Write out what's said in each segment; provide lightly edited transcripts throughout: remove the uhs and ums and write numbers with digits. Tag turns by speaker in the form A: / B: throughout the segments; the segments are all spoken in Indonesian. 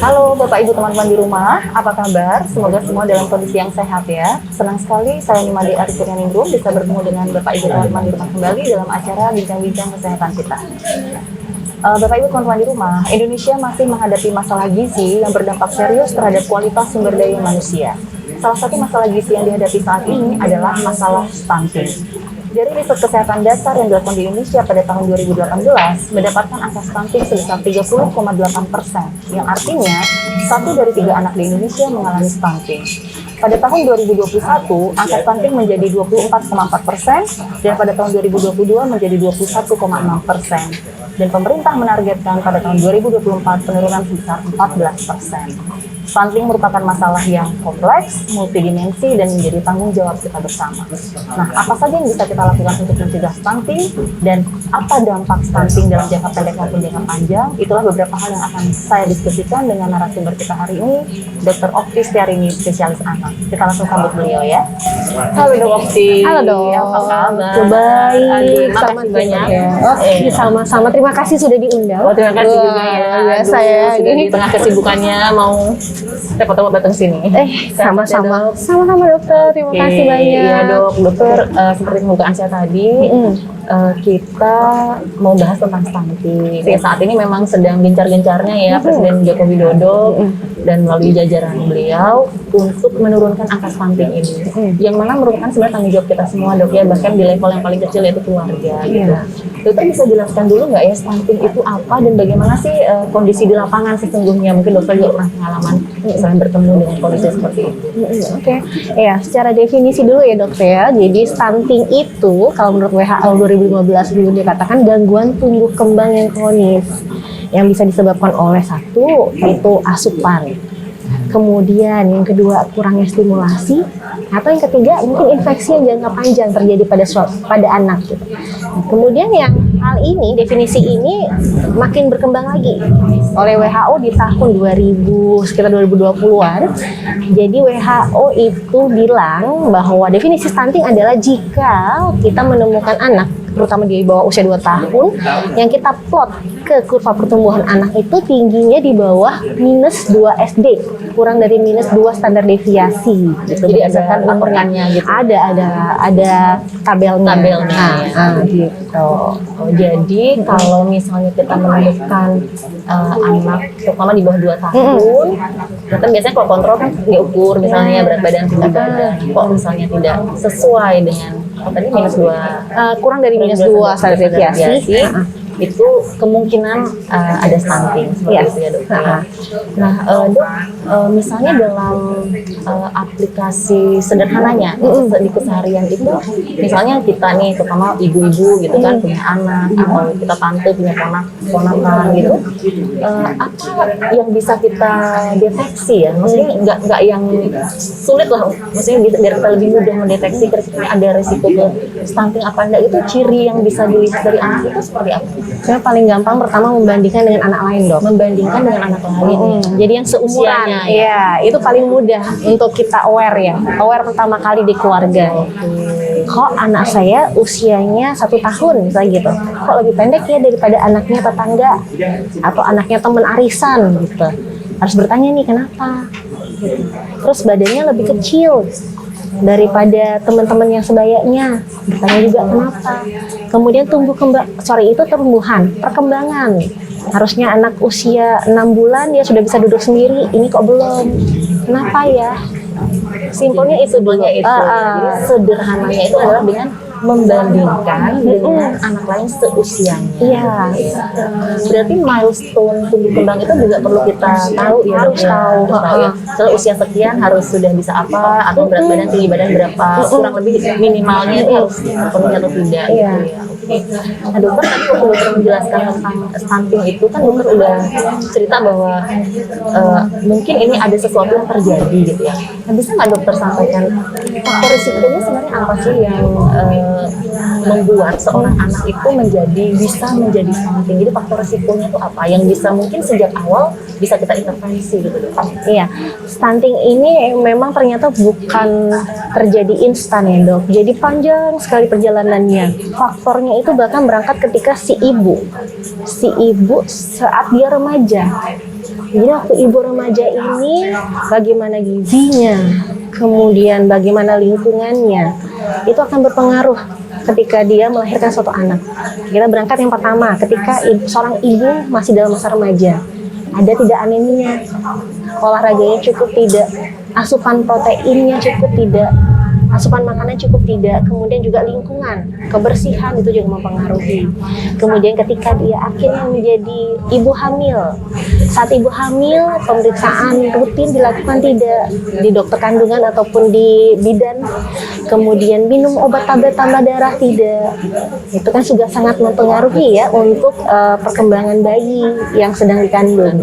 A: Halo Bapak Ibu teman-teman di rumah, apa kabar? Semoga semua dalam kondisi yang sehat ya. Senang sekali saya Nimade Arifuryaningrum bisa bertemu dengan Bapak Ibu teman-teman di rumah kembali dalam acara bincang-bincang kesehatan kita. Bapak Ibu teman-teman di rumah, Indonesia masih menghadapi masalah gizi yang berdampak serius terhadap kualitas sumber daya manusia. Salah satu masalah gizi yang dihadapi saat ini adalah masalah stunting. Dari riset kesehatan dasar yang dilakukan di Indonesia pada tahun 2018, mendapatkan angka stunting sebesar 30,8%, yang artinya 1 dari 3 anak di Indonesia mengalami stunting. Pada tahun 2021, angka stunting menjadi 24,4%, dan pada tahun 2022 menjadi 21,6%. Dan pemerintah menargetkan pada tahun 2024 penurunan sebesar 14%. Stunting merupakan masalah yang kompleks, multidimensi, dan menjadi tanggung jawab kita bersama. Nah, apa saja yang bisa kita lakukan untuk mencegah stunting, dan apa dampak stunting dalam jangka pendek maupun jangka panjang? Itulah beberapa hal yang akan saya diskusikan dengan narasumber kita hari ini, Dr. Okti Setiarini, spesialis anak. Kita langsung sambut beliau ya. Halo Dok Okti.
B: Halo Dok.
A: Apa kabar?
B: Baik.
A: Makasih banyak.
B: Sama-sama. Terima kasih sudah diundang.
A: Oh, terima kasih juga ya.
B: Biasa ya.
A: Sudah di tengah kesibukannya mau repot-repot datang sini.
B: Sama-sama. Sama-sama dokter. Terima kasih banyak.
A: Iya dok, dokter seperti pembukaan saya tadi, kita mau bahas tentang stunting. Saat ini memang sedang gencar-gencarnya ya Presiden Joko Widodo dan melalui jajaran beliau untuk menurunkan angka stunting ini. Yang mana merupakan sebenarnya tanggung jawab kita semua dok ya, bahkan di level yang paling kecil yaitu keluarga. Gitu. Dokter bisa jelaskan dulu nggak ya stunting itu apa dan bagaimana sih kondisi di lapangan sesungguhnya? Mungkin dokter juga pernah pengalaman selain bertemu dengan kondisi seperti itu.
B: Oke. Ya, secara definisi dulu ya dokter ya. Jadi stunting itu kalau menurut WHO 2015 dulu dikatakan gangguan tumbuh kembang yang kronis yang bisa disebabkan oleh satu itu asupan. Kemudian yang kedua kurangnya stimulasi, atau yang ketiga mungkin infeksi yang jangka panjang terjadi pada anak gitu. Kemudian yang hal ini, definisi ini makin berkembang lagi oleh WHO di tahun 2020-an. Jadi WHO itu bilang bahwa definisi stunting adalah jika kita menemukan anak terutama di bawah usia 2 tahun yang kita plot ke kurva pertumbuhan anak itu tingginya di bawah -2 SD, kurang dari -2 standar deviasi gitu.
A: Jadi ada laporannya gitu.
B: Ada tabelnya. Gitu.
A: Jadi kalau misalnya kita menemukan anak terutama di bawah 2 tahun, kan biasanya kalau kontrol kan diukur misalnya berat badan, tinggi badan. Kok misalnya tidak sesuai dengan tadi -2,
B: kurang dari -2 standar deviasi,
A: itu kemungkinan ada stunting seperti itu ya dok. Nah dok, misalnya dalam aplikasi sederhananya di keseharian itu, misalnya kita nih terutama ibu-ibu gitu kan punya anak atau kita tante punya ponakan gitu, apa yang bisa kita deteksi ya? Maksudnya nggak yang sulit lah, maksudnya biar kita lebih mudah mendeteksi kira-kira ada risiko ke stunting apa enggak, itu ciri yang bisa dilihat dari anak itu seperti apa?
B: Saya paling gampang pertama membandingkan dengan anak lain dok.
A: Membandingkan dengan anak lain.
B: Jadi yang seumuran, ya itu paling mudah untuk kita aware ya. Aware pertama kali di keluarga. Kok anak saya usianya 1 tahun misalnya gitu. Kok lebih pendek ya daripada anaknya tetangga atau anaknya teman arisan gitu. Harus bertanya nih kenapa. Terus badannya lebih kecil daripada teman-teman yang sebayanya, bertanya juga kenapa. Kemudian perkembangan. Harusnya anak usia 6 bulan dia sudah bisa duduk sendiri, ini kok belum. Kenapa ya?
A: Simpelnya itu dulu. Jadi sederhananya itu adalah dengan membandingkan dengan anak lain seusianya.
B: Iya.
A: Berarti milestone tumbuh kembang itu juga perlu kita tahu ya.
B: Harus tahu.
A: Kalau usia sekian harus sudah bisa apa, atau berat badan tinggi badan berapa, kurang lebih minimalnya itu harus terpenuhi atau tidak.
B: Iya.
A: Nah dokter tadi waktu dokter menjelaskan tentang stunting itu kan dokter udah cerita bahwa mungkin ini ada sesuatu yang terjadi gitu ya. Nah, bisa nggak dokter sampaikan faktor risikonya sebenarnya apa sih yang membuat seorang anak itu bisa menjadi stunting? Jadi faktor risikonya itu apa yang bisa mungkin sejak awal bisa kita intervensi gitu dok?
B: Iya, stunting ini memang ternyata bukan terjadi instan ya dok. Jadi panjang sekali perjalanannya. Faktornya itu bahkan berangkat ketika si ibu saat dia remaja. Jadi waktu ibu remaja ini bagaimana gizinya, kemudian bagaimana lingkungannya, itu akan berpengaruh ketika dia melahirkan suatu anak. Kita berangkat yang pertama, ketika seorang ibu masih dalam masa remaja, ada tidak anemia, olahraganya cukup tidak, asupan proteinnya cukup tidak, asupan makanan cukup tidak, kemudian juga lingkungan, kebersihan itu juga mempengaruhi. Kemudian ketika dia akhirnya menjadi ibu hamil, saat ibu hamil pemeriksaan rutin dilakukan tidak di dokter kandungan ataupun di bidan, kemudian minum obat tablet tambah darah tidak, itu kan juga sangat mempengaruhi ya untuk perkembangan bayi yang sedang dikandung.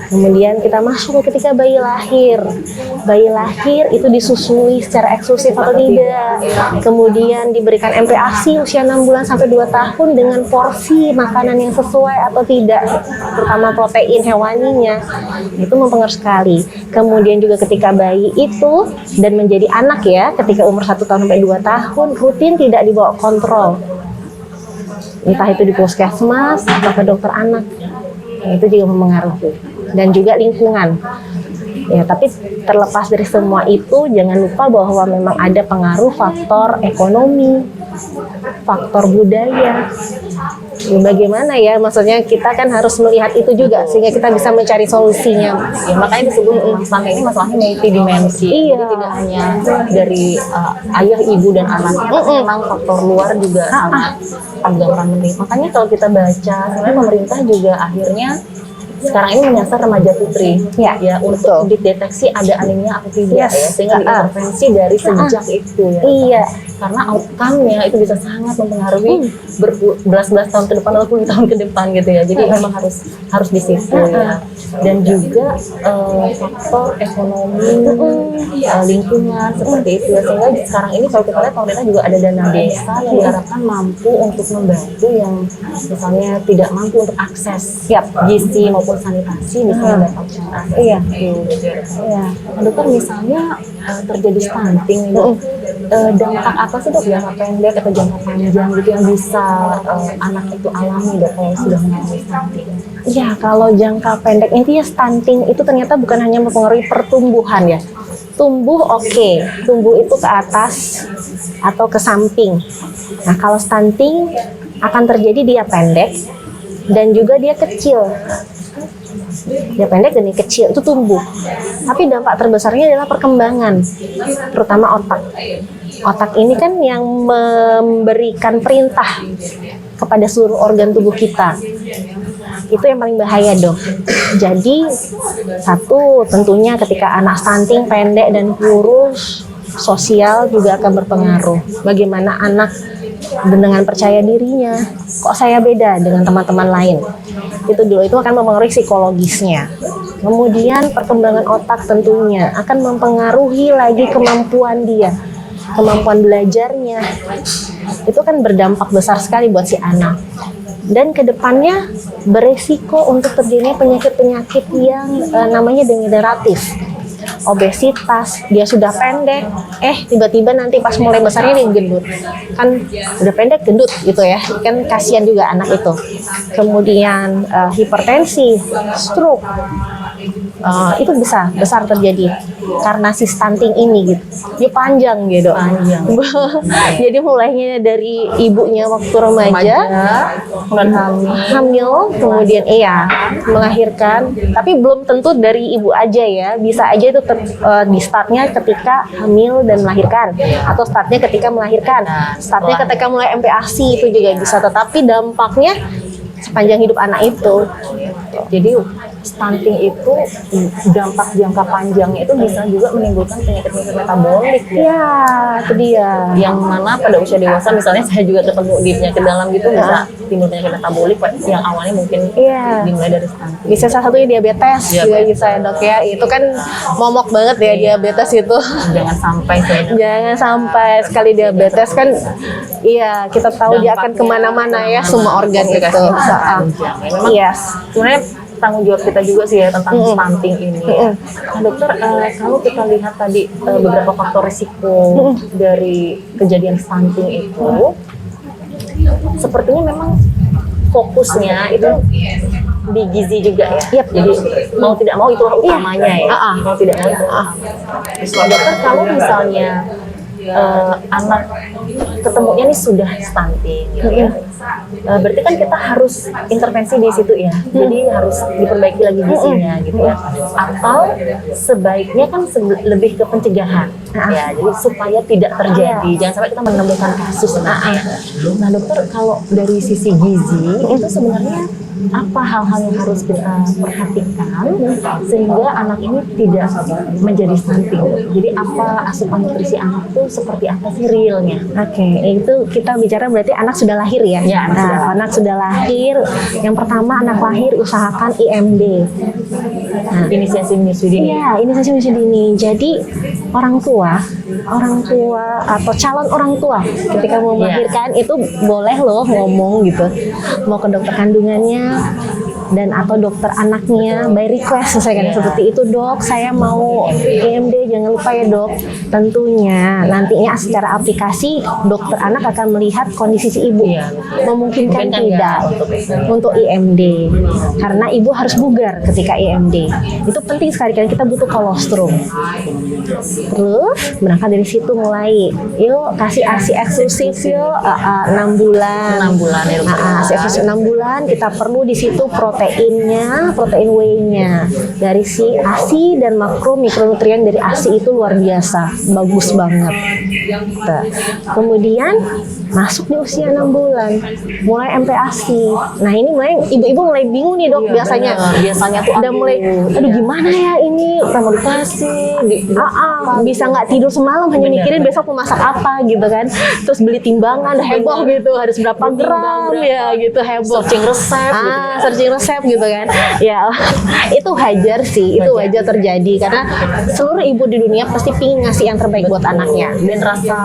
B: Kemudian kita masuk ketika bayi lahir. Bayi lahir itu disusui secara eksklusif atau tidak. Kemudian diberikan MPASI usia 6 bulan sampai 2 tahun dengan porsi makanan yang sesuai atau tidak, terutama protein hewaninya. Itu mempengaruhi sekali. Kemudian juga ketika bayi itu dan menjadi anak ya, ketika umur 1 tahun sampai 2 tahun rutin tidak dibawa kontrol. Entah itu di puskesmas atau ke dokter anak. Itu juga mempengaruhi, dan juga lingkungan ya. Tapi terlepas dari semua itu, jangan lupa bahwa memang ada pengaruh faktor ekonomi, faktor budaya. Bagaimana ya, maksudnya kita kan harus melihat itu juga sehingga kita bisa mencari solusinya
A: ya. Makanya disebut masalah ini masalahnya multidimensi.
B: Iya.
A: Jadi tidak hanya dari ayah, ibu, dan anak, memang faktor luar juga sangat agak penting. Makanya kalau kita baca, sebenarnya pemerintah juga akhirnya sekarang ini menyasar remaja putri ya untuk dideteksi ada anemia atau tidak ya, sehingga diintervensi dari sejak itu ya.
B: Iya.
A: Karena outcome-nya itu bisa sangat mempengaruhi berbelas-belas tahun ke depan atau 10 tahun ke depan gitu ya. Jadi memang harus di situ ya. Dan juga faktor ekonomi, lingkungan seperti itu ya. Sehingga sekarang ini kalau kita lihat pemerintah juga ada dana desa yang diharapkan mampu untuk membantu yang misalnya tidak mampu untuk akses gizi maupun sanitasi bisa mendapatkan akses. Iya. Nah, dokter, misalnya terjadi stunting ini, dampak apa sih dok, jangka pendek atau jangka panjang gitu yang bisa anak itu alami dok kalau sudah mengalami stunting?
B: Ya, kalau jangka pendek intinya stunting itu ternyata bukan hanya mempengaruhi pertumbuhan ya. Tumbuh tumbuh itu ke atas atau ke samping. Nah, kalau stunting akan terjadi dia pendek dan juga dia kecil. Dia pendek dan dia kecil, itu tumbuh. Tapi dampak terbesarnya adalah perkembangan, terutama otak. Otak ini kan yang memberikan perintah kepada seluruh organ tubuh kita. Itu yang paling bahaya dok. Jadi satu, tentunya ketika anak stunting pendek dan kurus, sosial juga akan berpengaruh. Bagaimana anak dengan percaya dirinya, kok saya beda dengan teman-teman lain. Itu dulu, itu akan mempengaruhi psikologisnya. Kemudian perkembangan otak tentunya akan mempengaruhi lagi kemampuan dia, kemampuan belajarnya. Itu kan berdampak besar sekali buat si anak. Dan kedepannya beresiko untuk terjadinya penyakit-penyakit yang namanya degeneratif, obesitas. Dia sudah pendek, tiba-tiba nanti pas mulai besarnya dia gendut. Kan udah pendek gendut gitu ya, kan kasihan juga anak itu. Kemudian hipertensi, stroke, itu besar terjadi karena si stunting ini gitu. Dia panjang gitu. Jadi mulainya dari ibunya waktu remaja, hamil, kemudian melahirkan. Tapi belum tentu dari ibu aja ya. Bisa aja itu di startnya ketika hamil dan melahirkan, atau startnya ketika melahirkan, startnya ketika mulai MPASI, itu juga bisa. Tetapi dampaknya sepanjang hidup anak itu.
A: Jadi stunting itu dampak jangka panjangnya itu bisa juga menimbulkan penyakit-penyakit metabolik ya.
B: Ya, itu dia.
A: Yang mana pada usia dewasa, misalnya saya juga ketemu di penyakit dalam gitu, bisa timbul penyakit metabolik yang awalnya mungkin dimulai dari stunting.
B: Bisa salah satunya diabetes juga bisa ya dok ya. Itu kan momok banget ya diabetes itu.
A: Jangan sampai sebenarnya.
B: Jangan sampai, sekali diabetes kan, kita tahu dia akan kemana-mana ya, semua organ itu.
A: Memang sebenarnya tanggung jawab kita juga sih ya tentang stunting ini. Nah dokter, kalau kita lihat tadi beberapa faktor risiko dari kejadian stunting itu, sepertinya memang fokusnya itu di gizi juga ya.
B: Yap.
A: Jadi mau tidak mau itulah utamanya ya. Mau tidak mau itu. Dokter, kalau misalnya anak ketemunya nih sudah stunting gitu ya. Berarti kan kita harus intervensi di situ ya. Jadi harus diperbaiki lagi gizinya gitu ya. Atau sebaiknya kan lebih ke pencegahan ya. Jadi supaya tidak terjadi. Jangan sampai kita menemukan kasus. Nah, dokter, kalau dari sisi gizi itu sebenarnya apa hal-hal yang harus kita perhatikan sehingga anak ini tidak menjadi stunting? Jadi apa asupan nutrisi anak itu seperti apa sih realnya?
B: Oke, itu kita bicara berarti anak sudah lahir ya?
A: Ya,
B: anak sudah lahir. Yang pertama anak lahir usahakan IMD.
A: Inisiasi menyusui dini.
B: Iya, inisiasi menyusui dini. Jadi orang tua atau calon orang tua ketika mau melahirkan itu boleh loh ngomong gitu, mau ke dokter kandungannya dan atau dokter anaknya by request, saya kira seperti itu, dok saya mau IMD, jangan lupa ya dok. Tentunya nantinya secara aplikasi dokter anak akan melihat kondisi si ibu, memungkinkan tidak untuk IMD karena ibu harus bugar ketika IMD. Itu penting sekali karena kita butuh kolostrum. Terus berangkat dari situ mulai, yuk kasih ASI eksklusif yuk 6 bulan.
A: 6 bulan ya.
B: ASI eksklusif 6 bulan, kita perlu di situ proteinnya, protein whey-nya dari si ASI dan makro mikronutrien dari ASI itu luar biasa, bagus banget. Nah, kemudian masuk di usia 6 bulan, mulai MPASI. Nah ini mulai ibu-ibu mulai bingung nih dok, biasanya
A: tuh
B: udah mulai, aduh gimana ya ini mau dikasih, bisa nggak tidur semalam hanya mikirin besok mau masak apa gitu kan, terus beli timbangan heboh gitu, harus berapa gram ya gitu, heboh
A: searching resep
B: searching resep gitu kan ya. Itu wajar sih, itu wajar terjadi karena seluruh ibu di dunia pasti pingin ngasih yang terbaik buat anaknya
A: dan rasa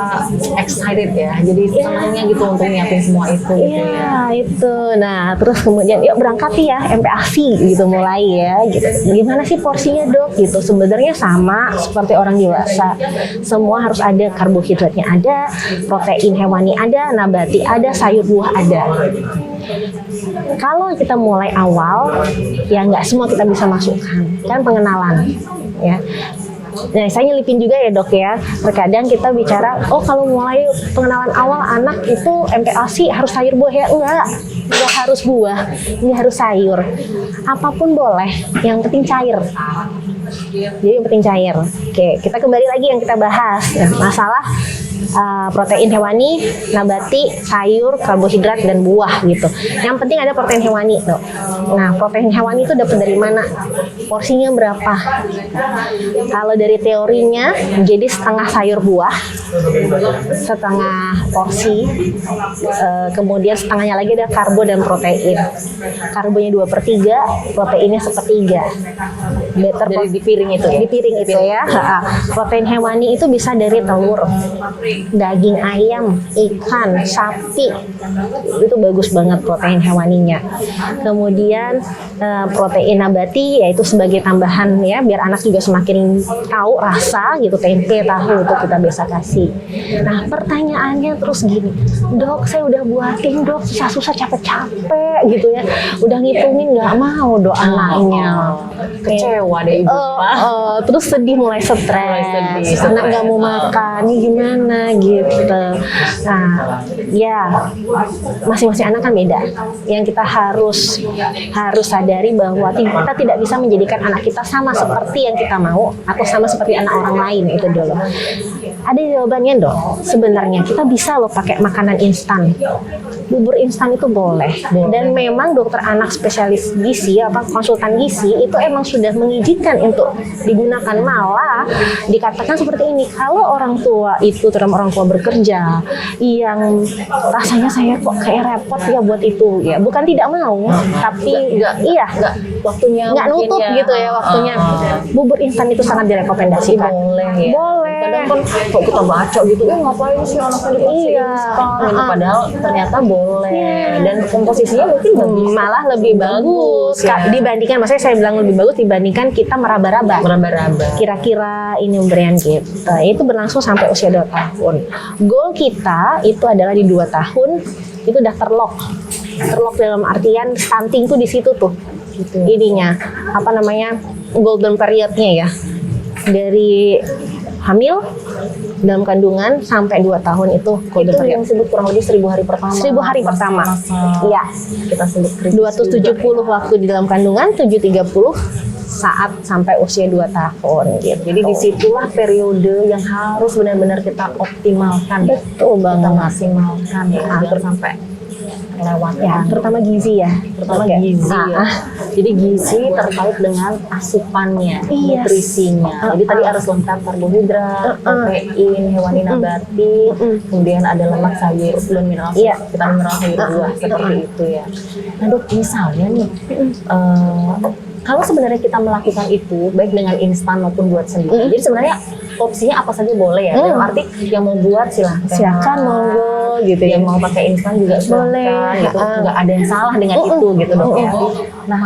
A: excited ya, jadi senangnya gitu untuk nyiapin semua itu gitu ya.
B: Itu. Nah terus kemudian yuk berangkat ya MPASI gitu mulai ya gitu. Gimana sih porsinya dok gitu? Sebenarnya sama seperti orang dewasa, semua harus ada, karbohidratnya ada, protein hewani ada, nabati ada, sayur buah ada. Kalau kita mulai awal, ya nggak semua kita bisa masukkan, kan pengenalan, ya. Nah, saya nyelipin juga ya dok ya. Terkadang kita bicara, oh kalau mulai pengenalan awal anak itu MPASI harus sayur buah ya? Enggak harus buah, ini harus sayur. Apapun boleh, yang penting cair. Jadi yang penting cair. Oke, kita kembali lagi yang kita bahas, masalah protein hewani, nabati, sayur, karbohidrat, dan buah gitu. Yang penting ada protein hewani dok. Nah protein hewani itu dapat dari mana? Porsinya berapa? Kalau dari teorinya jadi setengah sayur buah, setengah porsi, kemudian setengahnya lagi ada karbo dan protein. Karbonya 2/3, proteinnya 1/3. Better
A: dari di piring itu.
B: Di piring itu ya. Protein hewani itu bisa dari telur, daging ayam, ikan, sapi, itu bagus banget protein hewaninya. Kemudian protein nabati yaitu sebagai tambahan ya, biar anak juga semakin tahu rasa gitu, tempe, tahu itu kita bisa kasih. Nah pertanyaannya terus gini, dok saya udah buatin dok, susah-susah capek-capek gitu ya, udah ngitungin nggak mau dok anaknya,
A: kecewa deh ibu.
B: Terus sedih, mulai stres, anak nggak mau makan, ini gimana gitu. Nah, ya masing-masing anak kan beda. Yang kita harus sadari bahwa kita tidak bisa menjadikan anak kita sama seperti yang kita mau atau sama seperti anak orang lain, itu dulu. Ada jawabannya dong. Sebenarnya kita bisa loh pakai makanan instan. Bubur instan itu boleh. Dan memang dokter anak spesialis gizi apa konsultan gizi itu emang sudah mengizinkan untuk digunakan, malah dikatakan seperti ini, kalau orang tua itu terutama orang tua bekerja yang rasanya saya kok kayak repot ya buat itu ya, bukan tidak mau tapi waktunya nggak nutup ya. Gitu ya waktunya. Bubur instan itu sangat direkomendasikan.
A: Boleh ya.
B: Boleh.
A: Kadang kan kok kita baca gitu, ngapain sih anaknya dikasih instan gitu, padahal ternyata boleh. Dan komposisinya mungkin
B: malah lebih bagus ya. Dibandingkan, maksudnya saya bilang lebih bagus dibandingkan kita meraba-raba. Kira-kira ini pemberian kita itu berlangsung sampai usia 2 tahun. Goal kita itu adalah di 2 tahun itu udah terlock dalam artian stunting tuh di situ tuh.
A: gitu.
B: ininya apa namanya golden periodnya ya, dari hamil dalam kandungan sampai 2 tahun itu golden
A: Itu
B: period.
A: yang disebut kurang lebih 1000 hari pertama.
B: 1000 hari pertama. Iya.
A: Kita sebut kritis
B: 270
A: juga.
B: waktu di dalam kandungan, 730 saat sampai usia 2 tahun gitu.
A: Jadi disitulah periode yang harus benar-benar kita optimalkan.
B: Betul
A: Kita
B: banget.
A: maksimalkan ya, jangan sampai kelewatan.
B: Ya, terutama gizi ya.
A: Terutama
B: Oke.
A: gizi ya.
B: Ah,
A: Jadi gizi terkait dengan asupannya,
B: Yes.
A: nutrisinya. Jadi tadi harus lengkap karbohidrat, protein, hewani nabati, kemudian ada lemak sayur dan mineral,
B: Iya.
A: vitamin mineral sayur buah seperti itu ya. Nah dok, misalnya nih, kalau sebenarnya kita melakukan itu baik dengan instan maupun buat sendiri, jadi sebenarnya opsinya apa saja boleh ya. Dalam arti yang mau buat silahkan.
B: silakan monggo gitu ya.
A: Yang mau pakai instan juga
B: Boleh.
A: silahkan gitu, nggak ada yang salah dengan itu gitu dok ya. Nah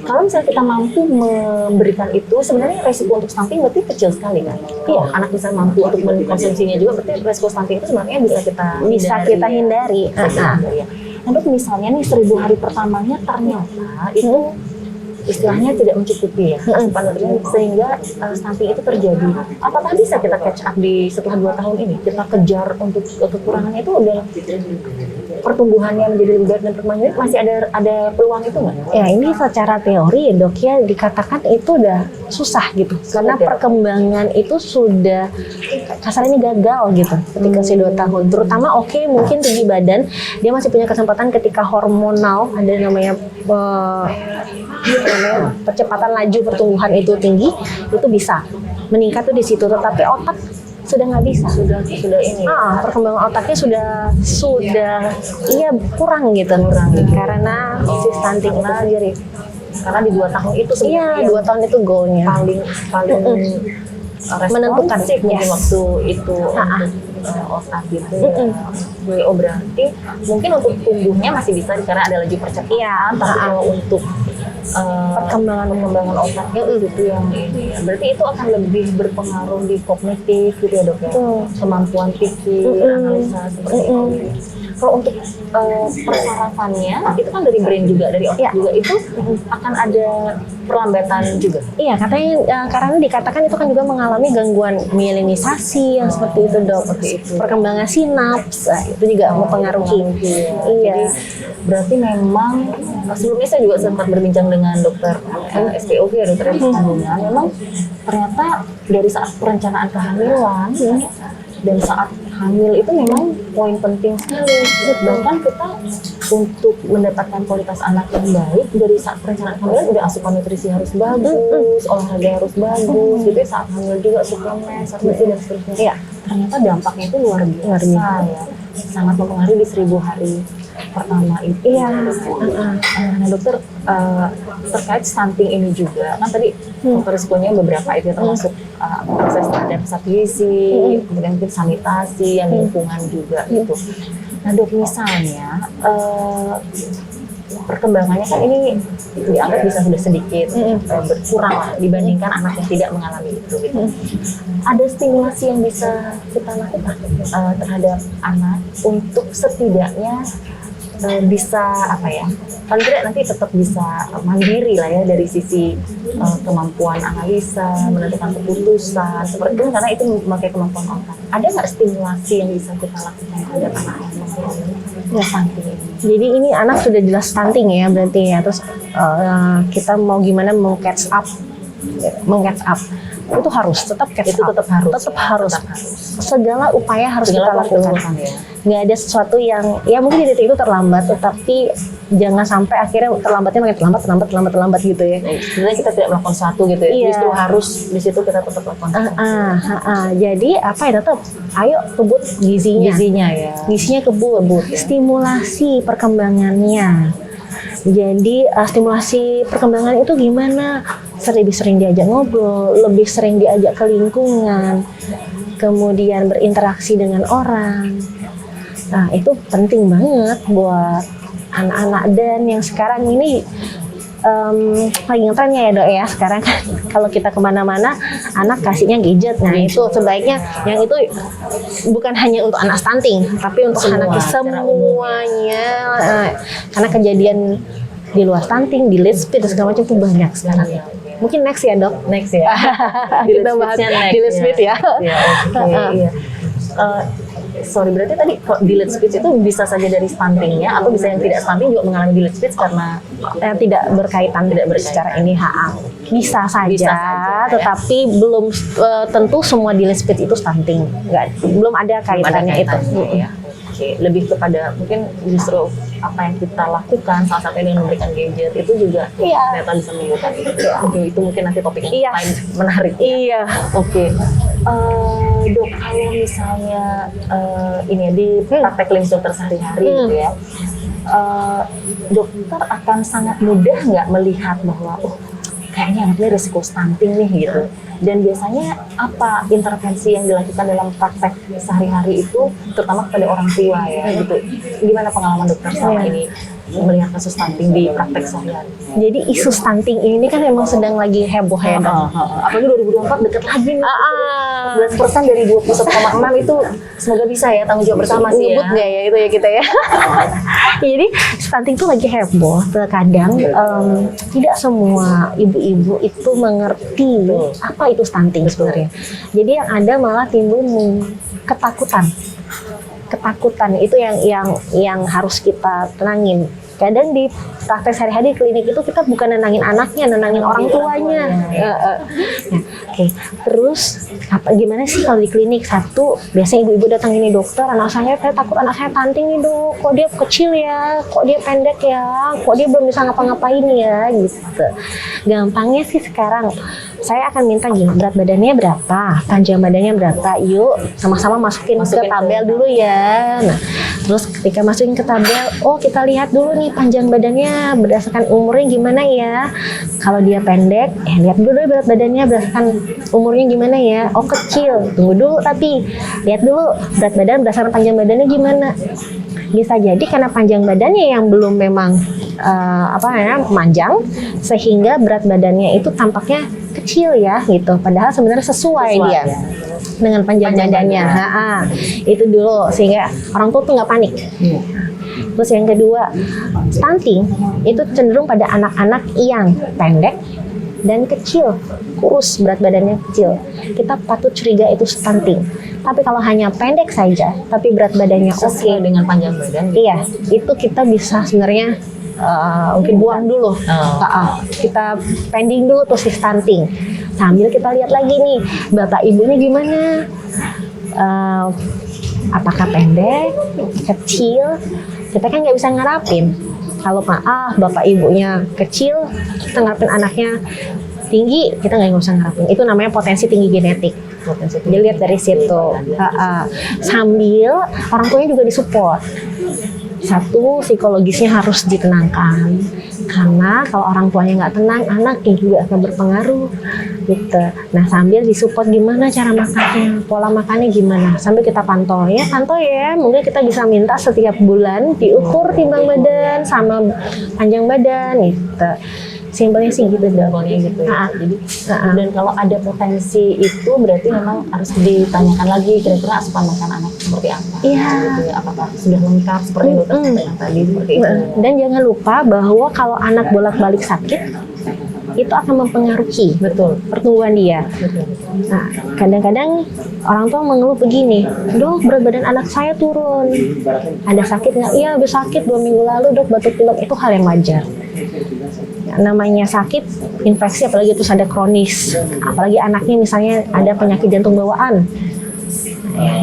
A: kalau misalnya kita mampu memberikan itu, sebenarnya resiko untuk stunting berarti kecil sekali kan. Kalau anak misalnya mampu untuk mengkonsumsinya juga, berarti resiko stunting itu sebenarnya bisa kita
B: hindari.
A: ya. Nah dok, misalnya nih 1000 hari pertamanya ternyata itu istilahnya tidak mencukupi ya asupan nutrisi sehingga stunting itu terjadi. Apakah bisa kita catch up di setelah 2 tahun ini? Kita kejar untuk kekurangannya itu udah pertumbuhannya menjadi lebih baik dan perkembangannya masih ada peluang itu nggak?
B: Ya ini secara teori ya dok ya, dikatakan itu udah susah gitu, karena
A: ya?
B: perkembangan itu sudah kasarnya gagal gitu ketika usia 2 tahun. Terutama mungkin tinggi badan, dia masih punya kesempatan ketika hormonal ada namanya percepatan laju pertumbuhan itu tinggi, itu bisa meningkat tuh di situ. Tetapi otak sudah nggak bisa,
A: Sudah ini.
B: perkembangan otaknya sudah iya kurang gitu, karena si stunting itu sendiri.
A: Karena di 2 tahun itu
B: Iya,
A: sebenarnya
B: 2 tahun itu goalnya.
A: paling
B: Menentukan.
A: responsif mungkin
B: Yes.
A: waktu itu untuk otak gitu ya. Oh berarti mungkin untuk tumbuhnya masih bisa karena ada laju percepatan, tapi kalau untuk perkembangan otaknya itu yang ini ya. Berarti itu akan lebih berpengaruh di kognitif gitu ya dok ya, kemampuan pikir, analisa seperti itu. Kalau untuk persarafannya itu kan dari brain juga, dari otak juga, itu akan ada perlambatan juga.
B: Iya, katanya karena dikatakan itu kan juga mengalami gangguan mielinisasi yang seperti itu dok. Perkembangan sinaps itu juga mempengaruhi. Iya.
A: Jadi berarti memang sebelumnya saya juga sempat berbincang dengan dokter SPOV ya, dokter kandungan. Memang ternyata dari saat perencanaan kehamilan dan saat hamil itu memang poin penting sekali. Bahkan kita untuk mendapatkan kualitas anak yang baik dari saat perencanaan kehamilan udah asupan nutrisi harus bagus, olahraga harus bagus, gitu ya. Saat hamil juga suplemen, saat nutrisi dan seterusnya. Ya, ternyata dampaknya itu luar biasa ya. Sangat mempengaruhi di 1000 hari pertama itu. Iya. Nah dokter, terkait stunting ini juga kan tadi risikonya beberapa itu termasuk akses terhadap zat gizi, kemudian mungkin sanitasi, yang lingkungan juga gitu. Nah dok, misalnya perkembangannya kan ini dianggap bisa sudah sedikit berkurang lah dibandingkan anak yang tidak mengalami itu gitu. Ada stimulasi yang bisa kita lakukan terhadap anak untuk setidaknya bisa apa ya, paling tidak nanti tetap bisa mandiri lah ya dari sisi kemampuan analisa, menentukan keputusan seperti itu, karena itu memakai kemampuan otak. Ada nggak stimulasi yang bisa kita lakukan terhadap anak yang mengalami stunting ini?
B: Jadi ini anak sudah jelas stunting ya berarti ya. Terus kita mau gimana meng-catch up itu harus tetap catch up. Tetap harus. Segala upaya harus kita lakukan.
A: Ya.
B: Nggak ada sesuatu yang ya mungkin di detik itu terlambat, tetapi jangan sampai akhirnya terlambatnya makin terlambat gitu ya.
A: Sebenarnya kita tidak melakukan sesuatu gitu ya.
B: Iya.
A: Justru harus di situ kita tetap lakukan.
B: Jadi apa ya, tetap ayo kebut gizinya
A: Ya.
B: Gizinya kebut. Stimulasi perkembangannya. Jadi stimulasi perkembangan itu gimana? Lebih sering diajak ngobrol, lebih sering diajak ke lingkungan, kemudian berinteraksi dengan orang. Nah itu penting banget buat anak-anak. Dan yang sekarang ini lagi ngetrennya ya dok ya, sekarang kan kalau kita kemana-mana anak kasihnya gadget. Nah itu sebaiknya yang itu bukan hanya untuk anak stunting, tapi untuk anak semuanya. Karena kejadian di luar stunting, di lead speed dan segala macam tuh banyak sekarang. Mungkin next ya dok.
A: Next ya.
B: Kita bahas di lead speed ya.
A: Iya, oke. Iya. Sorry, berarti tadi kok delayed speech itu bisa saja dari stuntingnya atau bisa yang tidak stunting juga mengalami delayed speech karena
B: Tidak berkaitan secara ini bisa saja, tetapi belum tentu semua delayed speech itu stunting. Belum ada kaitannya itu.
A: Ya. Oke, lebih kepada mungkin justru apa yang kita lakukan salah satunya dengan memberikan gadget itu juga ternyata bisa menimbulkan itu. Oke, itu mungkin nanti topik yang lain menarik.
B: Iya.
A: Oke. Dok, kalau misalnya ini ya di praktek klinis dokter sehari-hari gitu ya, dokter akan sangat mudah nggak melihat bahwa kayaknya anaknya risiko stunting nih gitu. Dan biasanya apa intervensi yang dilakukan dalam praktek sehari-hari itu, terutama kepada orang tua ya gitu. Gimana pengalaman dokter selama ini melihat kasus stunting di praktek sehari-hari?
B: Jadi isu stunting ini kan memang sedang lagi heboh ya dok.
A: Apalagi 2024 deket lagi nih. 11% dari 21,6 itu semoga bisa ya tanggung jawab bersama sih ya.
B: Nyebut nggak ya itu ya kita ya. Jadi stunting tuh lagi heboh. Terkadang tidak semua ibu-ibu itu mengerti apa itu stunting sebenarnya. Jadi yang ada malah timbul ketakutan. Ketakutan itu yang harus kita tenangin. Kadang di praktek sehari-hari di klinik itu kita bukan nenangin anaknya, nenangin orang tuanya. Oke. Terus gimana sih kalau di klinik? Satu, biasanya ibu-ibu datang ini, dokter, anak saya takut anak saya stunting nih dok. Kok dia kecil ya? Kok dia pendek ya? Kok dia belum bisa ngapa-ngapain ya? Gitu. Gampangnya sih sekarang saya akan minta gini, berat badannya berapa, panjang badannya berapa, yuk sama-sama masukin ke tabel dulu ya. Nah, terus ketika masukin ke tabel, kita lihat dulu nih panjang badannya berdasarkan umurnya gimana ya. Kalau dia pendek, lihat dulu berat badannya berdasarkan umurnya gimana ya. Kecil, tunggu dulu tapi lihat dulu berat badan berdasarkan panjang badannya gimana. Bisa jadi karena panjang badannya yang belum memang panjang, sehingga berat badannya itu tampaknya kecil ya gitu. Padahal sebenarnya sesuai dia dengan panjang badannya. Itu dulu sehingga orang tua tuh nggak panik. Terus yang kedua, stunting itu cenderung pada anak-anak yang pendek dan kecil, kurus, berat badannya kecil. Kita patut curiga itu stunting. Tapi kalau hanya pendek saja, tapi berat badannya oke
A: dengan panjang badan,
B: iya, itu kita bisa sebenarnya mungkin buang dulu. Kita pending dulu tuh si stunting. Sambil kita lihat lagi nih, bapak ibunya gimana? Apakah pendek, kecil? Kita kan nggak bisa ngarapin. Kalau maaf bapak ibunya kecil, kita ngarapin anaknya tinggi, kita nggak usah ngarapin. Itu namanya potensi tinggi genetik. Dilihat dari situ. Sambil orang tuanya juga disupport. Satu, psikologisnya harus ditenangkan. Karena kalau orang tuanya nggak tenang, anaknya juga akan berpengaruh. Gitu. Nah, sambil disupport gimana cara makannya, pola makannya gimana. Sambil kita pantau ya. Mungkin kita bisa minta setiap bulan diukur timbang badan sama panjang badan gitu. Simpelnya sih gitu dong.
A: Gitu ya. Jadi dan kalau ada potensi itu berarti memang harus ditanyakan lagi kira-kira asupan makan anak seperti apa.
B: Iya.
A: Gitu ya. Apakah sudah lengkap seperti dokter yang tadi seperti itu.
B: Dan jangan lupa bahwa kalau anak bolak-balik sakit itu akan mempengaruhi pertumbuhan dia. Nah, kadang-kadang orang tua mengeluh begini, dok berat badan anak saya turun. Ada sakit nggak? Iya, habis sakit 2 minggu lalu dok batuk pilek. Itu hal yang wajar. Namanya sakit, infeksi apalagi terus ada kronis, apalagi anaknya misalnya ada penyakit jantung bawaan,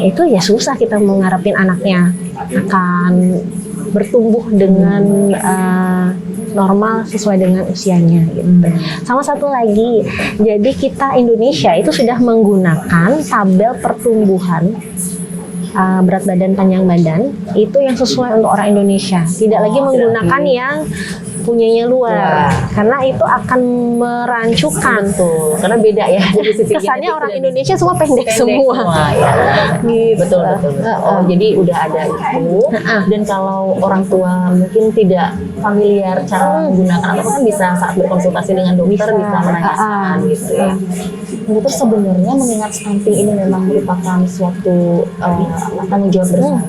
B: itu ya susah kita mengharapin anaknya akan bertumbuh dengan normal sesuai dengan usianya gitu. Sama satu lagi, jadi kita Indonesia itu sudah menggunakan tabel pertumbuhan berat badan, panjang badan itu yang sesuai untuk orang Indonesia, tidak lagi menggunakan yang punyanya luar, karena itu akan merancukan.
A: Karena beda ya.
B: Kesannya orang Indonesia semua pendek semua.
A: Ya. Gitu. Betul. Jadi udah ada itu. Dan kalau orang tua mungkin tidak familiar cara menggunakan apa kan bisa saat berkonsultasi dengan dokter bisa menanyakan gitu ya. Dokter, sebenarnya mengingat stunting ini memang merupakan suatu tanggung jawab bersama,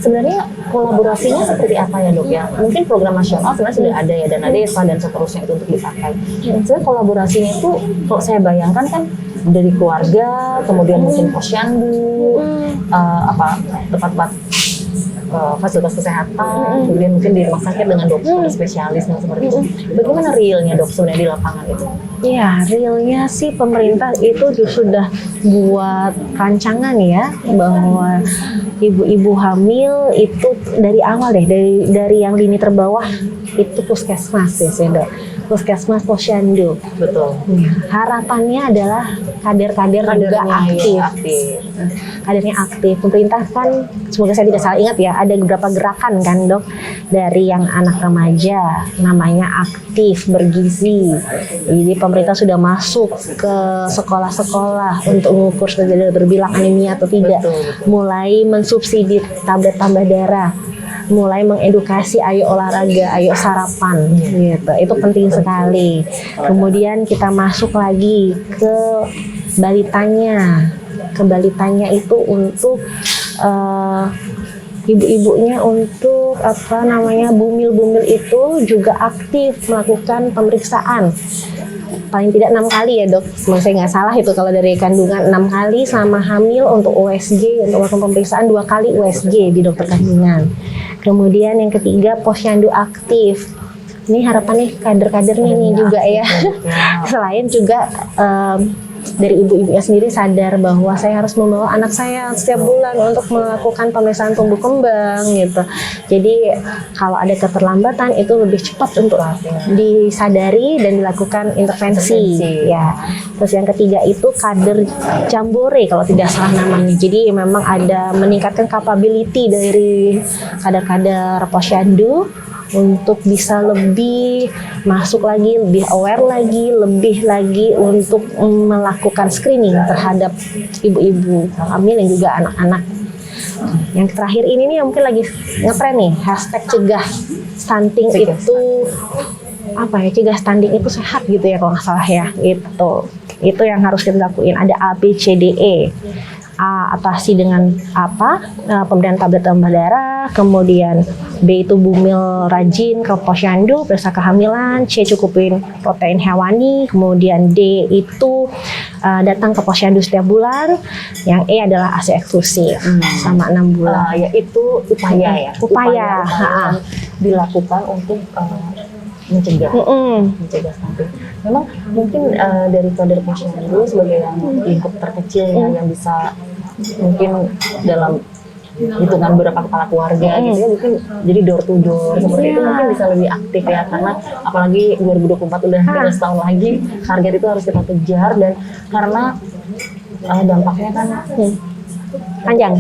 A: sebenarnya kolaborasinya seperti apa ya dok ya? Mungkin program nasional sebenarnya sudah ada ya, dana desa dan seterusnya itu untuk dipakai. Sebenarnya kolaborasinya itu kalau saya bayangkan kan dari keluarga, kemudian mungkin posyandu, tempat-tempat fasilitas kesehatan, kemudian mungkin di rumah sakit dengan dokter spesialis dan seperti itu. Bagaimana realnya dok sebenarnya di lapangan itu?
B: Ya, realnya sih pemerintah itu sudah buat rancangan ya, bahwa ibu-ibu hamil itu dari awal deh, dari yang lini terbawah itu puskesmas ya, dok. Puskesmas, posyandu.
A: Betul.
B: Harapannya adalah kader-kader juga aktif. Kadernya aktif. Pemerintah kan, semoga saya tidak salah ingat ya, ada beberapa gerakan kan dok, dari yang anak remaja, namanya aktif bergizi. Jadi pemerintah sudah masuk ke sekolah-sekolah untuk mengukur sudah berbilang anemia atau tidak.
A: Betul.
B: Mulai mensubsidi tablet tambah darah, mulai mengedukasi ayo olahraga, ayo sarapan gitu. Itu penting sekali. Kemudian kita masuk lagi ke balitanya. Ke balitanya itu untuk ibu-ibunya, untuk bumil-bumil itu juga aktif melakukan pemeriksaan. Paling tidak 6 kali ya dok, semoga saya nggak salah itu kalau dari kandungan 6 kali sama hamil untuk USG, untuk melakukan pemeriksaan 2 kali USG di dokter kandungan. Kemudian yang ketiga posyandu aktif. Ini harapannya kader-kadernya nih juga ya. Selain juga dari ibu-ibunya sendiri sadar bahwa saya harus membawa anak saya setiap bulan untuk melakukan pemeriksaan tumbuh kembang gitu. Jadi kalau ada keterlambatan itu lebih cepat untuk disadari dan dilakukan intervensi. Ya. Terus yang ketiga itu kader jambore kalau tidak salah namanya. Jadi memang ada meningkatkan capability dari kader-kader posyandu untuk bisa lebih masuk lagi, lebih aware lagi, lebih lagi untuk melakukan screening terhadap ibu-ibu hamil dan juga anak-anak. Yang terakhir ini nih mungkin lagi ngetren nih, hashtag cegah stunting itu cegah stunting itu sehat gitu ya kalau nggak salah ya. Itu yang harus kita lakuin. Ada ABCDE. A, atasi dengan pemberian tablet tambah darah, kemudian B itu bumil rajin ke posyandu periksa kehamilan, C cukupin protein hewani, kemudian D itu datang ke posyandu setiap bulan, yang E adalah ASI eksklusif sama 6 bulan.
A: Yaitu upaya dilakukan untuk mencegah stunting. Memang mungkin dari kader posyandu sebagai yang lingkup terkecilnya yang bisa mungkin dalam hitungan beberapa kepala keluarga gitu ya, mungkin jadi door to door seperti itu mungkin bisa lebih aktif ya, karena apalagi 2024 udah tinggal setahun lagi, target itu harus kita kejar, dan karena dampaknya kan
B: panjang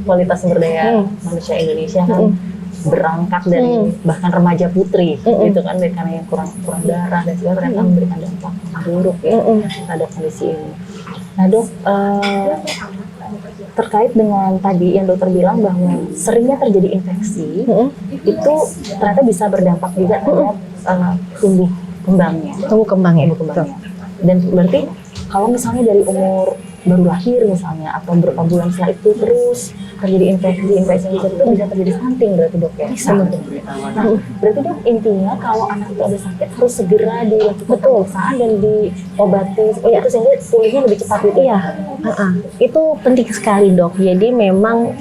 A: kualitas sumber daya manusia Indonesia kan berangkat dari bahkan remaja putri gitu kan, karena yang kurang darah dan segala ternyata memberikan dampak buruk ya terhadap kondisi ini. Nah dok, terkait dengan tadi yang dokter bilang bahwa seringnya terjadi infeksi, itu ternyata bisa berdampak juga terhadap tumbuh kembangnya. Dan berarti kalau misalnya dari umur baru lahir misalnya atau beberapa bulan setelah itu terus terjadi infeksi itu bisa terjadi stunting berarti dok ya? Bisa. Nah, berarti dok intinya kalau anak itu ada sakit harus segera dilakukan pemeriksaan dan diobati itu sehingga pulihnya lebih cepat gitu.
B: Iya, itu penting sekali dok. Jadi memang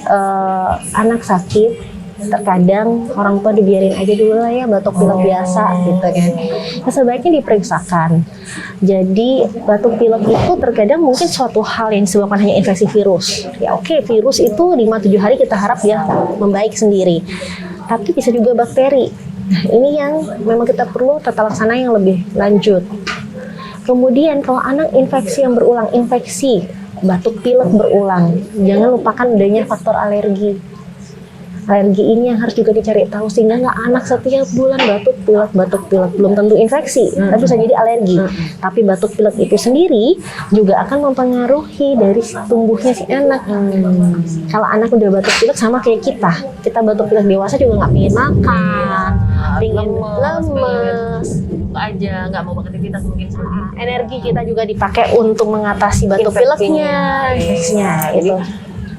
B: anak sakit terkadang orang tua dibiarin aja dulu lah ya, batuk pilek biasa gitu kan. Nah, sebaiknya diperiksakan. Jadi batuk pilek itu terkadang mungkin suatu hal yang disebabkan hanya infeksi virus. Ya oke, virus itu 5-7 hari kita harap ya membaik sendiri. Tapi bisa juga bakteri. Nah, ini yang memang kita perlu tata laksana yang lebih lanjut. Kemudian kalau anak infeksi yang berulang, infeksi batuk pilek berulang, jangan lupakan adanya faktor alergi. Alergi ini yang harus juga dicari tahu, sehingga nggak anak setiap bulan batuk pilek, belum tentu infeksi, tapi bisa jadi alergi. Tapi batuk pilek itu sendiri juga akan mempengaruhi dari tumbuhnya si anak. Kalau anak udah batuk pilek sama kayak kita batuk pilek dewasa juga nggak pengen makan, pengen lemes,
A: aja, nggak mau beraktivitas mungkin seperti itu.
B: Energi kita juga dipakai untuk mengatasi batuk pileknya, infeksinya
A: Jadi
B: itu.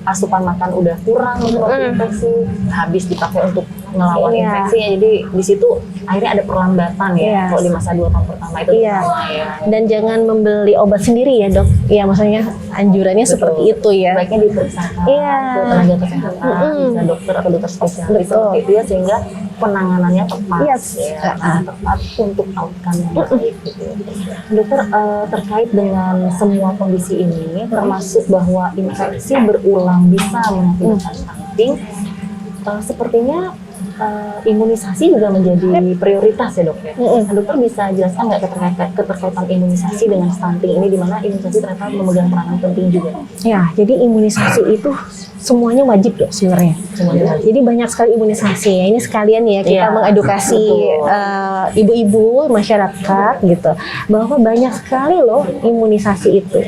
A: asupan makan udah kurang untuk infeksi, habis dipakai untuk ngelawan
B: Iya.
A: infeksinya. Jadi di situ akhirnya ada perlambatan ya.
B: Iya.
A: Kalau di masa 2 tahun pertama itu
B: Iya.
A: terutama ya.
B: Dan jangan membeli obat sendiri ya dok. Iya maksudnya anjurannya
A: Betul.
B: seperti itu ya.
A: Baiknya diperiksakan
B: Iya.
A: ke tenaga kesehatan, bisa dokter atau dokter spesialis
B: Betul.
A: seperti itu ya, sehingga penanganannya tepat,
B: Yes.
A: ya, tepat untuk outcome yang baik. Gitu. Dokter, terkait dengan semua kondisi ini, termasuk bahwa infeksi berulang bisa mengakibatkan stunting, sepertinya imunisasi juga menjadi prioritas ya dok ya. Dokter bisa jelaskan nggak keterkaitan imunisasi dengan stunting ini, di mana imunisasi ternyata memegang peranan penting juga.
B: Ya, jadi imunisasi itu semuanya wajib dok sebenarnya.
A: Semuanya wajib.
B: Jadi banyak sekali imunisasi ya. Ini sekalian ya kita
A: Iya,
B: mengedukasi
A: betul.
B: ibu-ibu masyarakat gitu bahwa banyak sekali loh imunisasi itu.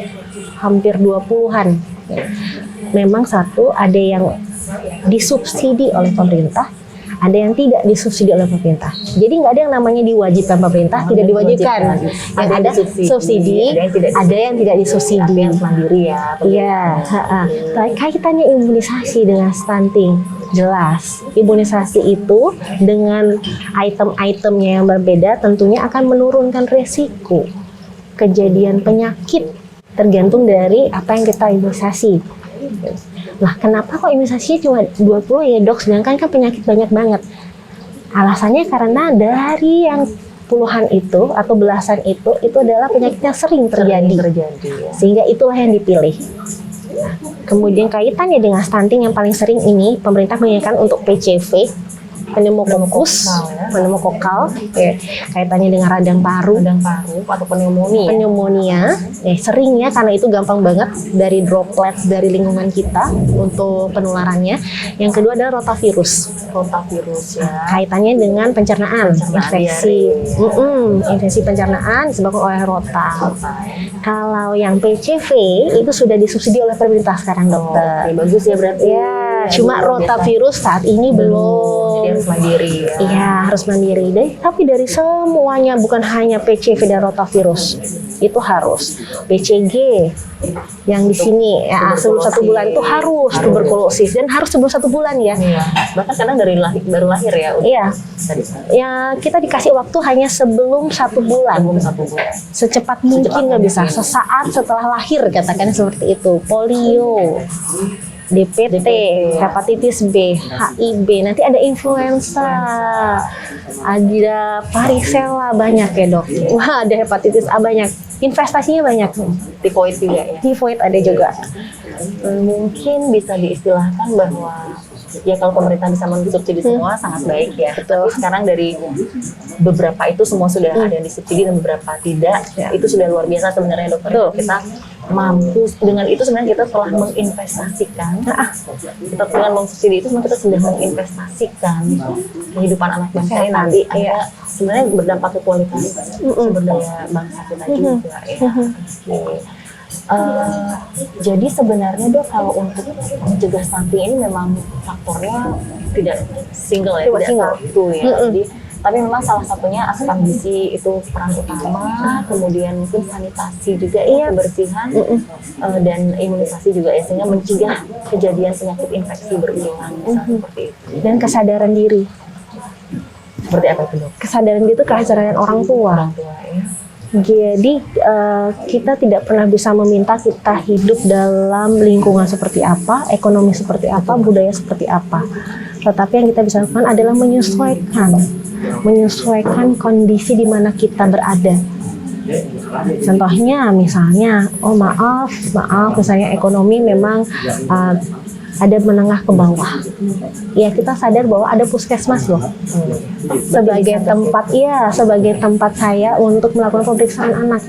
B: Hampir 20-an. Memang satu ada yang disubsidi oleh pemerintah, ada yang tidak disubsidi oleh pemerintah. Jadi nggak ada yang namanya diwajibkan pemerintah, tidak diwajibkan. Yang ada subsidi, ada yang tidak disubsidi.
A: Yang mandiri ya.
B: Iya, kaitannya imunisasi dengan stunting jelas. Imunisasi itu dengan item-itemnya yang berbeda tentunya akan menurunkan resiko kejadian penyakit tergantung dari apa yang kita imunisasi. Nah, kenapa kok imunisasinya cuma 20 ya dok, sedangkan kan penyakit banyak banget? Alasannya karena dari yang puluhan itu atau belasan itu adalah penyakit yang sering terjadi.
A: Ya.
B: Sehingga itulah yang dipilih. Nah, kemudian kaitannya dengan stunting yang paling sering ini, pemerintah menginginkan untuk PCV, pneumokokus, pneumokokal, kaitannya dengan radang paru
A: atau pneumonia.
B: Pneumonia, sering ya karena itu gampang banget dari droplet dari lingkungan kita untuk penularannya. Yang kedua adalah rotavirus.
A: Rotavirus ya.
B: Kaitannya dengan pencernaan, infeksi, infeksi pencernaan disebabkan oleh rota. Kalau yang PCV itu sudah disubsidi oleh pemerintah sekarang dokter.
A: Oke, bagus ya berarti.
B: Ya, cuma rotavirus saat ini belum.
A: Jadi harus mandiri ya.
B: Iya, harus mandiri. Tapi dari semuanya, bukan hanya PCV dan rotavirus, itu harus. BCG yang di sini ya sebelum 1 bulan itu harus tuberkulosis, dan harus sebelum 1 bulan ya.
A: Iya. Bahkan kadang dari baru lahir ya.
B: Iya. Ya kita dikasih waktu hanya sebelum 1 bulan.
A: Sebelum 1 bulan.
B: Secepat mungkin nggak bisa. Sesaat setelah lahir katakan seperti itu. Polio, DPT, hepatitis B, HIV, nanti ada influenza, ada varicella banyak ya dok. Wah, ada hepatitis A banyak, investasinya banyak.
A: Tifoid juga ya.
B: Tifoid ada juga.
A: Mungkin bisa diistilahkan bahwa ya kalau pemerintah bisa mensubsidi semua sangat baik ya. Tapi sekarang dari beberapa itu semua sudah ada yang disubsidi dan beberapa tidak. Itu sudah luar biasa sebenarnya dokter. Kita mampu dengan itu sebenarnya kita telah menginvestasikan. Kita dengan mensubsidi itu sebenarnya kita sudah menginvestasikan kehidupan anak bangsa ini nanti sebenarnya berdampak ke kualitas sumber daya bangsa kita juga ya. Jadi sebenarnya dok, kalau untuk mencegah stunting ini memang faktornya tidak single ya, tidak satu ya. Jadi tapi memang salah satunya asupan gizi itu peran utama, kemudian mungkin sanitasi juga ya, kebersihan dan imunisasi juga ya, sehingga mencegah kejadian penyakit infeksi berulang seperti itu.
B: Dan kesadaran diri.
A: Seperti apa itu dok?
B: Kesadaran diri itu kesadaran orang tua.
A: Orang tua ya.
B: Jadi kita tidak pernah bisa meminta kita hidup dalam lingkungan seperti apa, ekonomi seperti apa, budaya seperti apa. Tetapi yang kita bisa lakukan adalah menyesuaikan kondisi di mana kita berada. Contohnya misalnya, oh maaf, misalnya ekonomi memang ada menengah ke bawah. Ya kita sadar bahwa ada puskesmas loh. Sebagai tempat saya untuk melakukan pemeriksaan anak,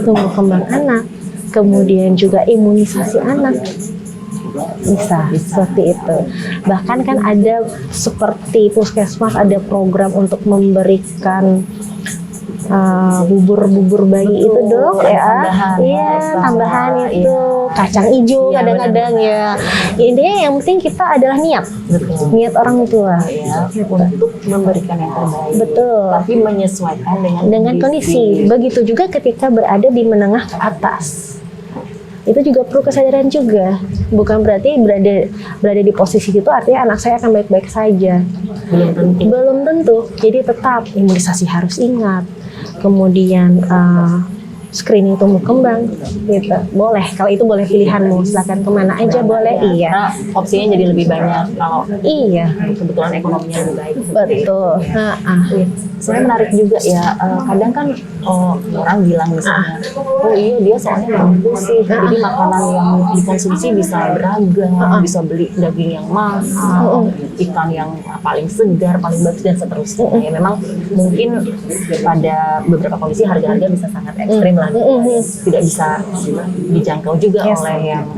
B: tumbuh kembang anak, kemudian juga imunisasi anak. Bisa seperti itu. Bahkan kan ada seperti puskesmas ada program untuk memberikan bubur bayi itu dok ya,
A: tambahan,
B: iya tambahan itu kacang hijau kadang-kadang ya. Intinya yang penting kita adalah niat, niat orang tua
A: ya, untuk memberikan yang terbaik.
B: Betul.
A: Tapi menyesuaikan dengan
B: kondisi. Begitu juga ketika berada di menengah ke atas. Itu juga perlu kesadaran juga. Bukan berarti berada di posisi itu artinya anak saya akan baik-baik saja. Belum tentu. Jadi tetap imunisasi harus ingat. Kemudian screening tumbuh kembang gitu. Boleh, kalau itu boleh pilihanmu, silakan kemana aja boleh. Iya.
A: Karena opsinya jadi lebih banyak kalau
B: iya
A: kebetulan ekonominya lebih baik.
B: Betul.
A: Sebenarnya menarik juga ya. Kadang kan orang bilang misalnya, oh iya dia soalnya mampu sih, jadi makanan yang dikonsumsi bisa beragam, bisa beli daging yang mahal, ikan yang paling segar, paling bagus dan seterusnya. Ya memang mungkin pada beberapa kondisi harga-harga bisa sangat ekstrim lah, tidak bisa dijangkau juga oleh yang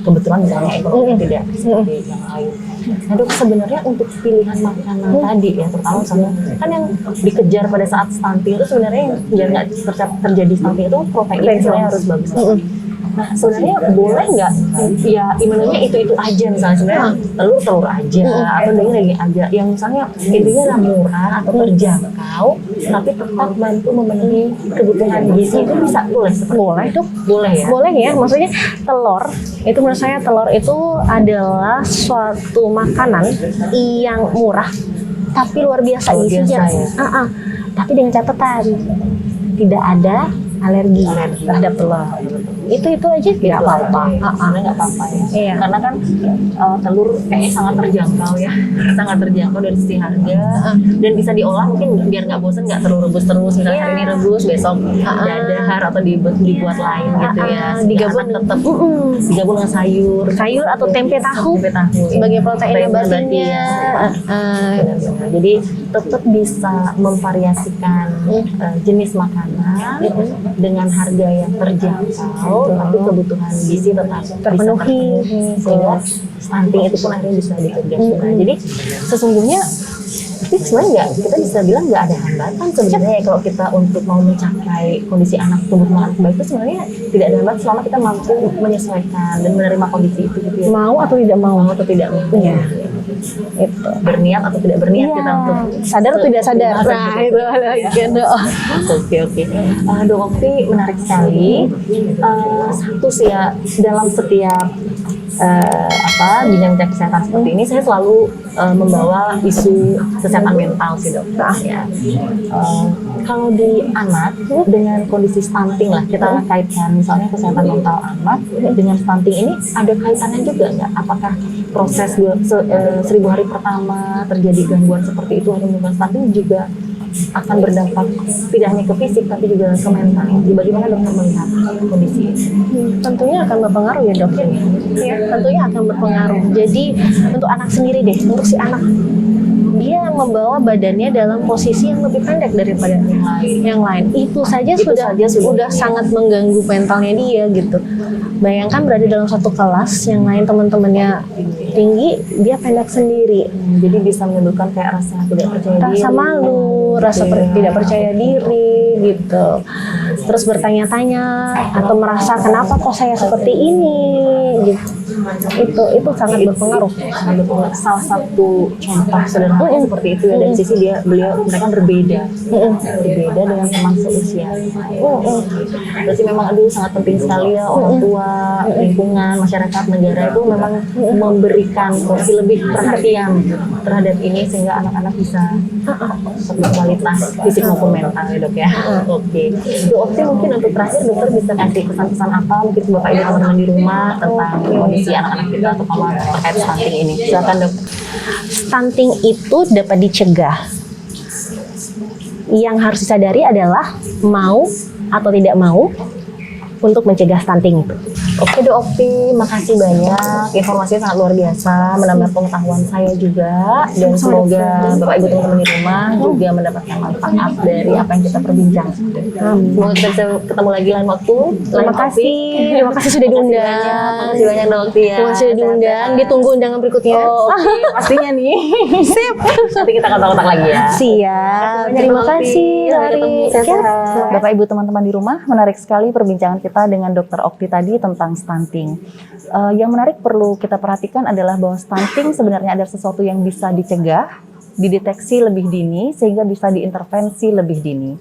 A: kebetulan misalnya ekonomi tidak seperti yang lain. Nah dok, sebenarnya untuk pilihan makanan tadi ya, terutama misalnya kan yang dikejar pada saat stunting itu sebenarnya yang biar nggak terjadi stunting itu protein sebenarnya harus bagus. Nah sebenarnya boleh nggak ya imunnya itu aja misalnya sebenarnya telur aja atau daging aja yang misalnya intinya lah murah atau terjangkau tapi tetap bantu memenuhi kebutuhan gizi, itu bisa boleh?
B: Boleh dok.
A: Boleh ya?
B: Boleh ya, maksudnya telur itu menurut saya telur itu adalah suatu makanan yang murah tapi luar biasa isinya. Tapi dengan catatan tidak ada alergi terhadap telur. Itu aja tidak apa-apa.
A: Sebenarnya nggak apa-apa ya.
B: Iya.
A: Karena kan telur kayaknya sangat terjangkau ya, sangat terjangkau dari sisi harga dan bisa diolah mungkin biar nggak bosan, nggak telur rebus terus. Misalnya hari ini rebus, besok dadar atau dibuat lain gitu ya.
B: Digabung
A: tetap digabung dengan sayur
B: atau tempe tahu sebagai protein nabatinya.
A: Jadi tetap bisa memvariasikan jenis makanan dengan harga yang terjangkau, tapi kebutuhan gizi tetap terpenuhi sehingga stunting itu pun akhirnya bisa dicegah. Jadi sesungguhnya tapi sebenarnya kita bisa bilang nggak ada hambatan sebenarnya kalau kita untuk mau mencapai kondisi anak tumbuh kembang baik itu sebenarnya tidak ada hambatan selama kita mampu menyesuaikan dan menerima kondisi itu gitu ya.
B: Mau atau tidak mau
A: ya. Itu berniat atau tidak berniat kita untuk
B: sadar atau tidak sadar. Nah itu
A: oke. Dok Okti menarik sekali. Satu sih ya, dalam setiap bincang-bincang kesehatan seperti ini saya selalu membawa isu kesehatan mental sih dok. Ya. Kalau di anak dengan kondisi stunting lah kita kaitkan misalnya kesehatan mental anak dengan stunting ini ada kaitannya juga nggak? Apakah proses 1000 hari pertama terjadi gangguan seperti itu atau gangguan stunting juga akan berdampak tidak hanya ke fisik tapi juga ke mental? Bagaimana dokter melihat kondisi ini?
B: Tentunya akan berpengaruh ya dok. Ya, tentunya akan berpengaruh. Jadi untuk anak sendiri deh, untuk si anak dia membawa badannya dalam posisi yang lebih pendek daripada yang lain. Itu saja sudah sangat mengganggu mentalnya dia gitu. Bayangkan berada dalam satu kelas yang lain teman-temannya tinggi, dia pendek sendiri.
A: Jadi bisa menimbulkan kayak rasa tidak percaya diri,
B: rasa malu, rasa tidak percaya diri gitu. Terus bertanya-tanya atau merasa kenapa kok saya seperti ini gitu. Itu sangat berpengaruh.
A: Salah satu contoh sederhana seperti itu ya, dari sisi mereka berbeda dengan teman seusia. Berarti memang sangat penting sekali ya orang tua, lingkungan, masyarakat, negara itu memang memberikan porsi lebih perhatian terhadap ini sehingga anak-anak bisa berkualitas fisik maupun mental ya dok ya. Oke. Dok mungkin untuk terakhir dokter bisa kasih pesan-pesan apa mungkin Bapak Ibu teman-teman di rumah tentang kondisi anak-anak kita atau terkait stunting ini? Silakan dok.
B: Stunting itu dapat dicegah. Yang harus disadari adalah mau atau tidak mau untuk mencegah stunting itu. Oke Dok Okti, makasih banyak. Informasinya sangat luar biasa, menambah pengetahuan saya juga. Dan semoga Bapak Ibu teman-teman di rumah juga mendapatkan manfaat dari apa yang kita perbincangkan. Semoga kita bisa ketemu lagi lain waktu.
C: Terima kasih. Terima kasih sudah diundang.
A: Makasih banyak Dok Okti ya.
C: Terima kasih sudah diundang. Ditunggu undangan berikutnya.
A: Oh, oke, pastinya nih.
C: Sip.
A: Nanti kita kontak-kontak lagi ya.
C: Siap.
A: Banyak,
C: Terima
A: Dok Okti.
C: kasih.
A: Sampai ketemu.
C: Lari.
A: Sehat-sehat. Bapak Ibu teman-teman di rumah, menarik sekali perbincangan kita dengan Dokter Okti tadi tentang stunting. Yang menarik perlu kita perhatikan adalah bahwa stunting sebenarnya ada sesuatu yang bisa dicegah, dideteksi lebih dini, sehingga bisa diintervensi lebih dini.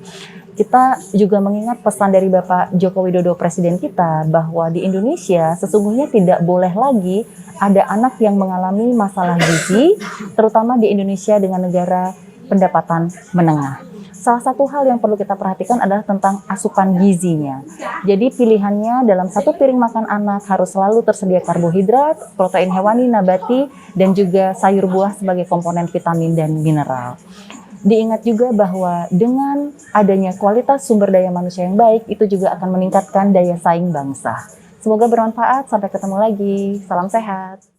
A: Kita juga mengingat pesan dari Bapak Joko Widodo Presiden kita bahwa di Indonesia sesungguhnya tidak boleh lagi ada anak yang mengalami masalah gizi, terutama di Indonesia dengan negara pendapatan menengah. Salah satu hal yang perlu kita perhatikan adalah tentang asupan gizinya. Jadi pilihannya dalam satu piring makan anak harus selalu tersedia karbohidrat, protein hewani, nabati, dan juga sayur buah sebagai komponen vitamin dan mineral. Diingat juga bahwa dengan adanya kualitas sumber daya manusia yang baik, itu juga akan meningkatkan daya saing bangsa. Semoga bermanfaat, sampai ketemu lagi. Salam sehat.